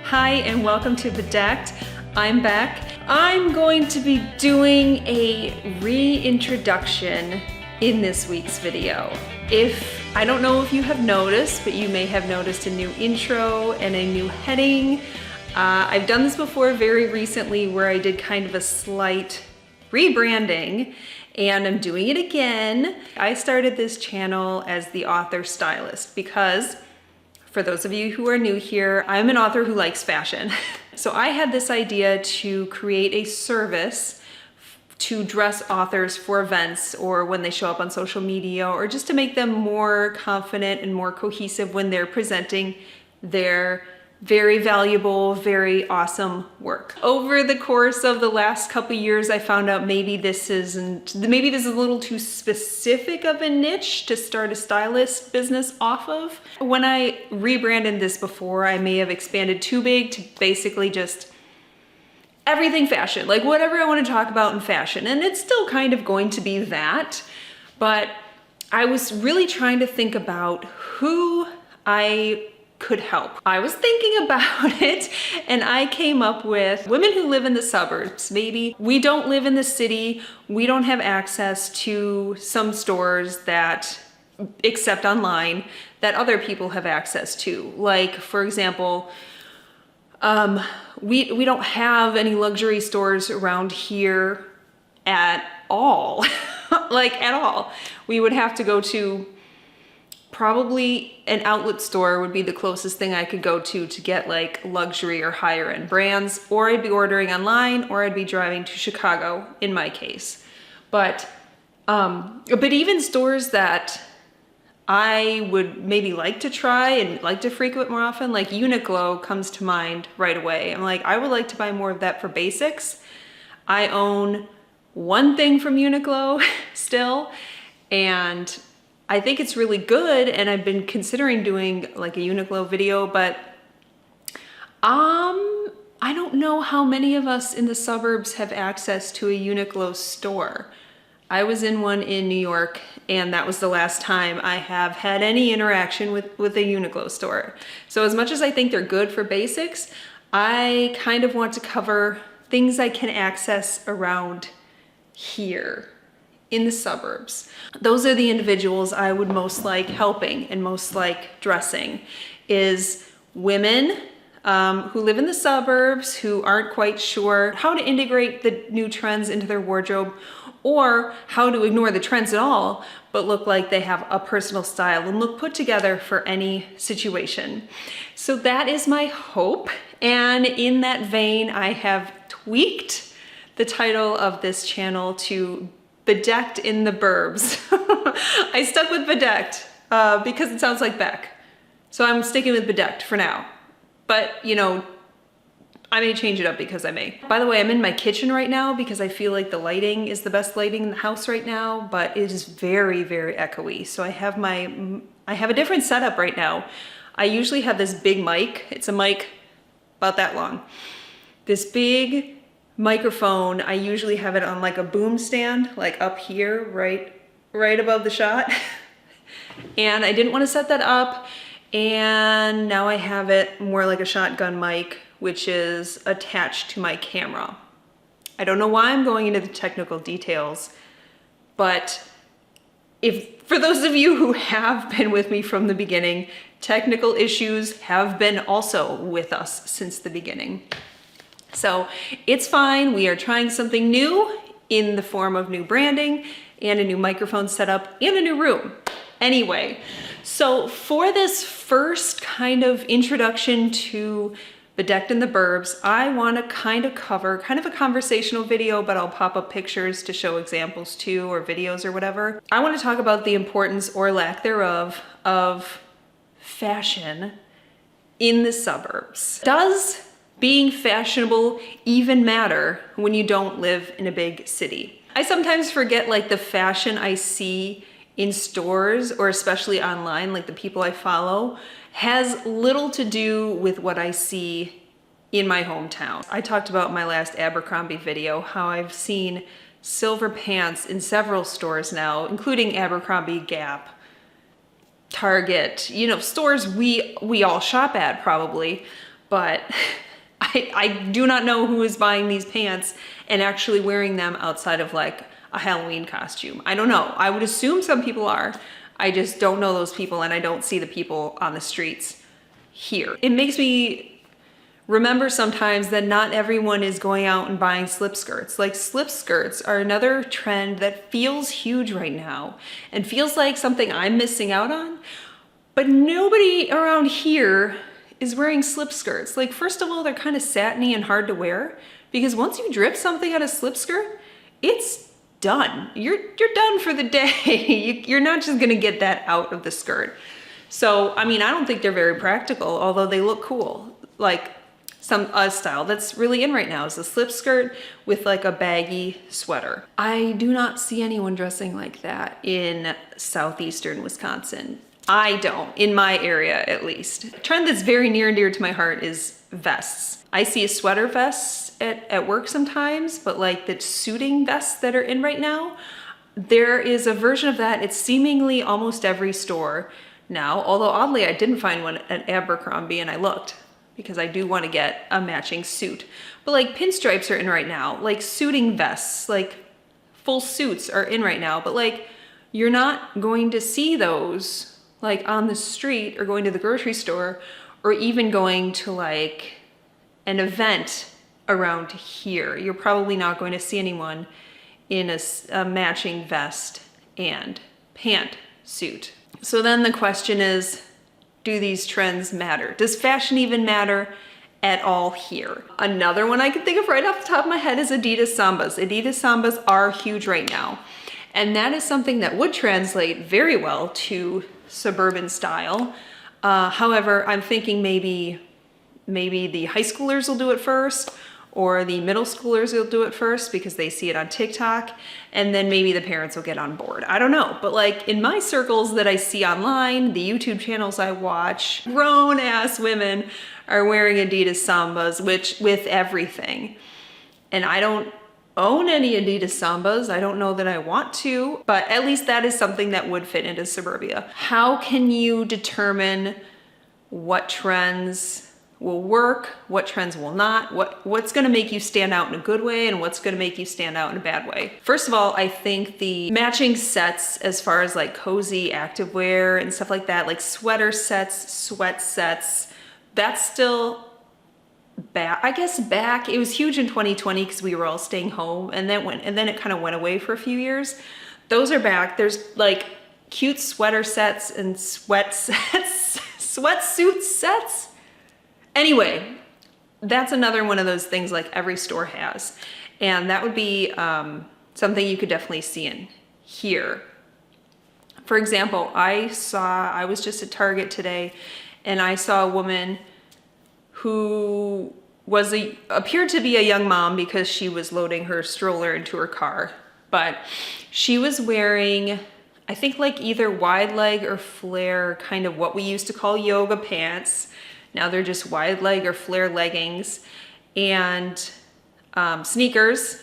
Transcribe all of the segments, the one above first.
Hi and welcome to Bedecked. I'm back. I'm going to be doing a reintroduction in this week's video. I don't know if you have noticed, but you may have noticed a new intro and a new heading. I've done this before very recently where I did kind of a slight rebranding, and I'm doing it again. I started this channel as the author stylist because, for those of you who are new here, I'm an author who likes fashion. So I had this idea to create a service to dress authors for events or when they show up on social media, or just to make them more confident and more cohesive when they're presenting their very valuable, very awesome work. Over the course of the last couple years, I found out maybe this is a little too specific of a niche to start a stylist business off of. When I rebranded this before, I may have expanded too big to basically just everything fashion, like whatever I want to talk about in fashion. And it's still kind of going to be that, but I was really trying to think about who I could help. I was thinking about it and I came up with women who live in the suburbs. Maybe we don't live in the city, we don't have access to some stores that accept online that other people have access to. Like, for example, we don't have any luxury stores around here at all. Like, at all. We would have to go to probably an outlet store would be the closest thing I could go to get like luxury or higher end brands, or I'd be ordering online, or I'd be driving to Chicago in my case. But even stores that I would maybe like to try and like to frequent more often, like Uniqlo comes to mind right away. I'm like, I would like to buy more of that for basics. I own one thing from Uniqlo still, and I think it's really good, and I've been considering doing like a Uniqlo video, but I don't know how many of us in the suburbs have access to a Uniqlo store. I was in one in New York, and that was the last time I have had any interaction with a Uniqlo store. So as much as I think they're good for basics, I kind of want to cover things I can access around here in the suburbs. Those are the individuals I would most like helping and most like dressing, is women who live in the suburbs, who aren't quite sure how to integrate the new trends into their wardrobe, or how to ignore the trends at all, but look like they have a personal style and look put together for any situation. So that is my hope. And in that vein, I have tweaked the title of this channel to Bedecked in the Burbs. I stuck with Bedecked because it sounds like Beck. So I'm sticking with Bedecked for now. But, you know, I may change it up because I may. By the way, I'm in my kitchen right now because I feel like the lighting is the best lighting in the house right now, but it is very, very echoey. So I have a different setup right now. I usually have this big mic. It's a mic about that long. This big microphone, I usually have it on like a boom stand, like up here, right above the shot. And I didn't want to set that up, and now I have it more like a shotgun mic, which is attached to my camera. I don't know why I'm going into the technical details, but for those of you who have been with me from the beginning, technical issues have been also with us since the beginning. So it's fine. We are trying something new in the form of new branding and a new microphone setup and a new room. Anyway, so for this first kind of introduction to Bedecked in the Burbs, I want to kind of cover kind of a conversational video, but I'll pop up pictures to show examples too, or videos or whatever. I want to talk about the importance or lack thereof of fashion in the suburbs. Does being fashionable even matter when you don't live in a big city? I sometimes forget like the fashion I see in stores, or especially online, like the people I follow, has little to do with what I see in my hometown. I talked about in my last Abercrombie video how I've seen silver pants in several stores now, including Abercrombie, Gap, Target, you know, stores we all shop at probably. but I do not know who is buying these pants and actually wearing them outside of like a Halloween costume. I don't know. I would assume some people are. I just don't know those people, and I don't see the people on the streets here. It makes me remember sometimes that not everyone is going out and buying slip skirts. Like, slip skirts are another trend that feels huge right now and feels like something I'm missing out on, but nobody around here is wearing slip skirts. Like, first of all, they're kind of satiny and hard to wear, because once you drip something on a slip skirt, it's done. You're done for the day. You're not just gonna get that out of the skirt. So, I mean, I don't think they're very practical, although they look cool. Like, a style that's really in right now is a slip skirt with like a baggy sweater. I do not see anyone dressing like that in southeastern Wisconsin. I don't, in my area at least. A trend that's very near and dear to my heart is vests. I see a sweater vest at work sometimes, but like the suiting vests that are in right now, there is a version of that. It's seemingly almost every store now, although oddly I didn't find one at Abercrombie, and I looked because I do want to get a matching suit. But like pinstripes are in right now, like suiting vests, like full suits are in right now, but like you're not going to see those like on the street or going to the grocery store or even going to like an event around here. You're probably not going to see anyone in a matching vest and pant suit. So then the question is, do these trends matter? Does fashion even matter at all here? Another one I can think of right off the top of my head is Adidas Sambas. Adidas Sambas are huge right now. And that is something that would translate very well to suburban style. However, I'm thinking maybe the high schoolers will do it first, or the middle schoolers will do it first because they see it on TikTok, and then maybe the parents will get on board. I don't know, but like in my circles that I see online, the YouTube channels I watch, grown ass women are wearing Adidas Sambas, which with everything. And I don't own any Adidas Sambas. I don't know that I want to, but at least that is something that would fit into Suburbia. How can you determine what trends will work, what trends will not, what's gonna make you stand out in a good way and what's gonna make you stand out in a bad way? First of all, I think the matching sets as far as like cozy activewear and stuff like that, like sweater sets, sweat sets, that's still back. I guess back, it was huge in 2020 because we were all staying home, and then it kind of went away for a few years. Those are back. There's like cute sweater sets and sweat sets, sweatsuit sets. Anyway, that's another one of those things like every store has. And that would be something you could definitely see in here. For example, I was just at Target today and I saw a woman who appeared to be a young mom because she was loading her stroller into her car. But she was wearing, I think like either wide leg or flare, kind of what we used to call yoga pants. Now they're just wide leg or flare leggings, and sneakers.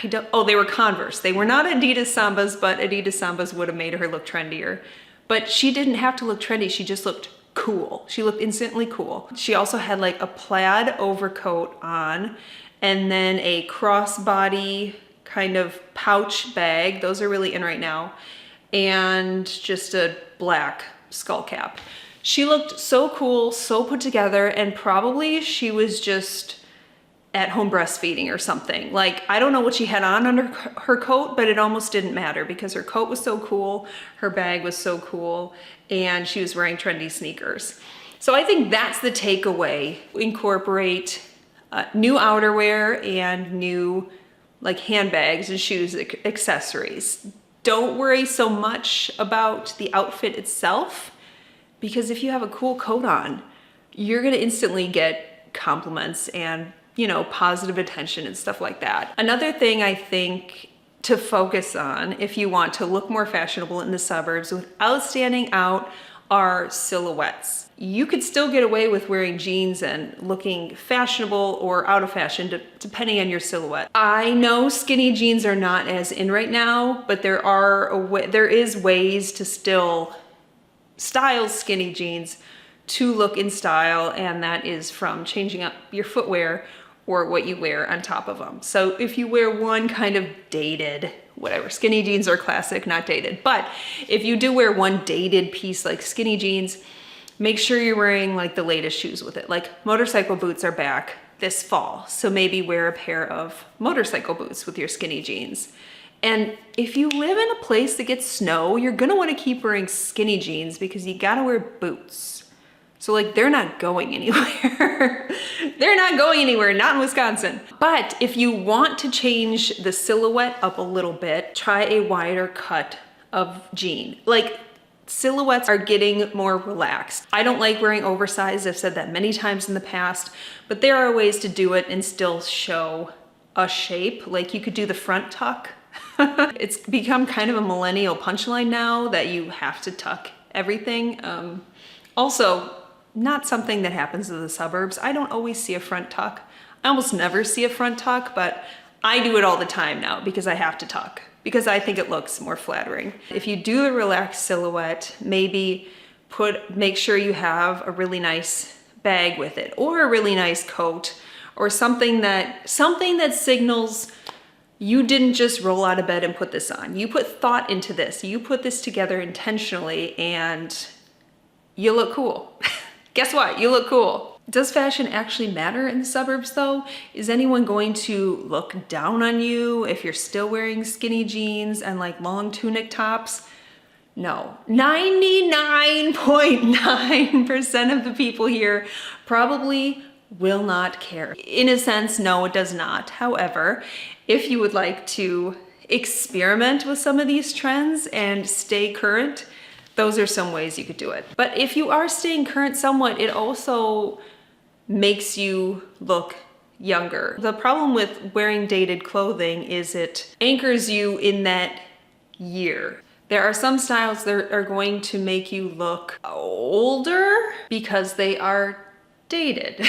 They were Converse. They were not Adidas Sambas, but Adidas Sambas would have made her look trendier. But she didn't have to look trendy, she just looked cool. She looked instantly cool. She also had like a plaid overcoat on, and then a crossbody kind of pouch bag. Those are really in right now. And just a black skull cap. She looked so cool, so put together, and probably she was just at home breastfeeding or something. Like, I don't know what she had on under her coat, but it almost didn't matter because her coat was so cool, her bag was so cool, and she was wearing trendy sneakers. So I think that's the takeaway. Incorporate new outerwear and new like handbags and shoes, accessories. Don't worry so much about the outfit itself, because if you have a cool coat on, you're gonna instantly get compliments and, you know, positive attention and stuff like that. Another thing I think to focus on if you want to look more fashionable in the suburbs without standing out are silhouettes. You could still get away with wearing jeans and looking fashionable or out of fashion depending on your silhouette. I know skinny jeans are not as in right now, but there is ways to still style skinny jeans to look in style, and that is from changing up your footwear or what you wear on top of them. So if you wear one kind of dated, whatever, skinny jeans are classic, not dated, but if you do wear one dated piece like skinny jeans, make sure you're wearing like the latest shoes with it. Like motorcycle boots are back this fall, so maybe wear a pair of motorcycle boots with your skinny jeans. And if you live in a place that gets snow, you're gonna wanna keep wearing skinny jeans because you gotta wear boots. So like they're not going anywhere. They're not going anywhere, not in Wisconsin. But if you want to change the silhouette up a little bit, try a wider cut of jean. Like silhouettes are getting more relaxed. I don't like wearing oversized, I've said that many times in the past, but there are ways to do it and still show a shape. Like you could do the front tuck. It's become kind of a millennial punchline now that you have to tuck everything. Also, not something that happens in the suburbs. I don't always see a front tuck. I almost never see a front tuck, but I do it all the time now because I have to tuck, because I think it looks more flattering. If you do the relaxed silhouette, maybe make sure you have a really nice bag with it, or a really nice coat, or something that signals you didn't just roll out of bed and put this on. You put thought into this. You put this together intentionally, and you look cool. Guess what? You look cool. Does fashion actually matter in the suburbs though? Is anyone going to look down on you if you're still wearing skinny jeans and like long tunic tops? No. 99.9% of the people here probably will not care. In a sense, no, it does not. However, if you would like to experiment with some of these trends and stay current, those are some ways you could do it. But if you are staying current somewhat, it also makes you look younger. The problem with wearing dated clothing is it anchors you in that year. There are some styles that are going to make you look older because they are dated.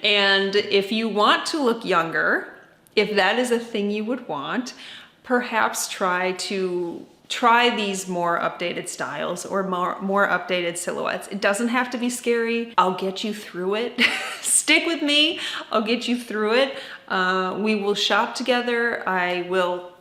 And if you want to look younger, if that is a thing you would want, perhaps try these more updated styles or more updated silhouettes. It doesn't have to be scary. I'll get you through it. Stick with me. I'll get you through it. We will shop together. I will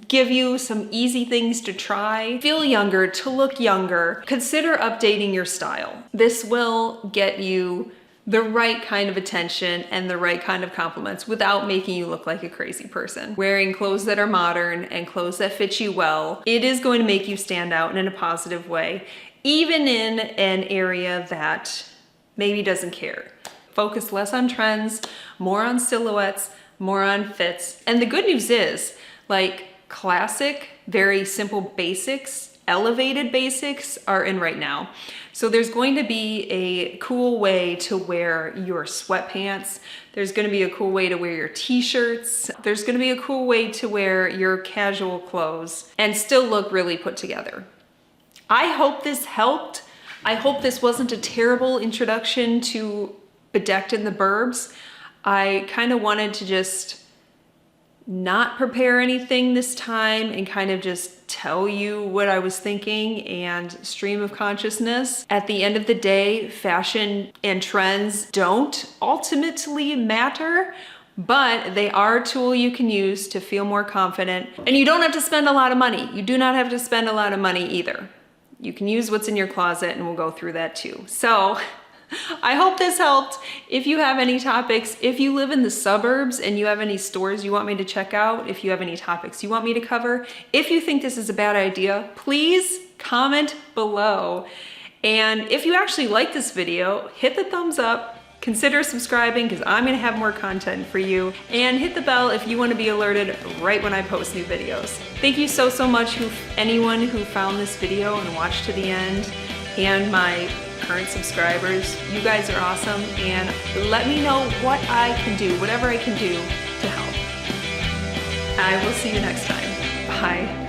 give you some easy things to try. Feel younger, to look younger. Consider updating your style. This will get you the right kind of attention and the right kind of compliments without making you look like a crazy person. Wearing clothes that are modern and clothes that fit you well, it is going to make you stand out in a positive way, even in an area that maybe doesn't care. Focus less on trends, more on silhouettes, more on fits. And the good news is, like, classic, very simple basics, elevated basics are in right now. So there's going to be a cool way to wear your sweatpants. There's going to be a cool way to wear your t-shirts. There's going to be a cool way to wear your casual clothes and still look really put together. I hope this helped. I hope this wasn't a terrible introduction to Bedecked in the Burbs. I kind of wanted to just not prepare anything this time and kind of just tell you what I was thinking and stream of consciousness. At the end of the day, fashion and trends don't ultimately matter, but they are a tool you can use to feel more confident. And you don't have to spend a lot of money. You do not have to spend a lot of money either. You can use what's in your closet, and we'll go through that too. So I hope this helped. If you have any topics, if you live in the suburbs and you have any stores you want me to check out, if you have any topics you want me to cover, if you think this is a bad idea, please comment below. And if you actually like this video, hit the thumbs up, consider subscribing because I'm gonna have more content for you, and hit the bell if you want to be alerted right when I post new videos. Thank you so much anyone who found this video and watched to the end, and my current subscribers. You guys are awesome, and let me know what I can do, whatever I can do to help. I will see you next time. Bye.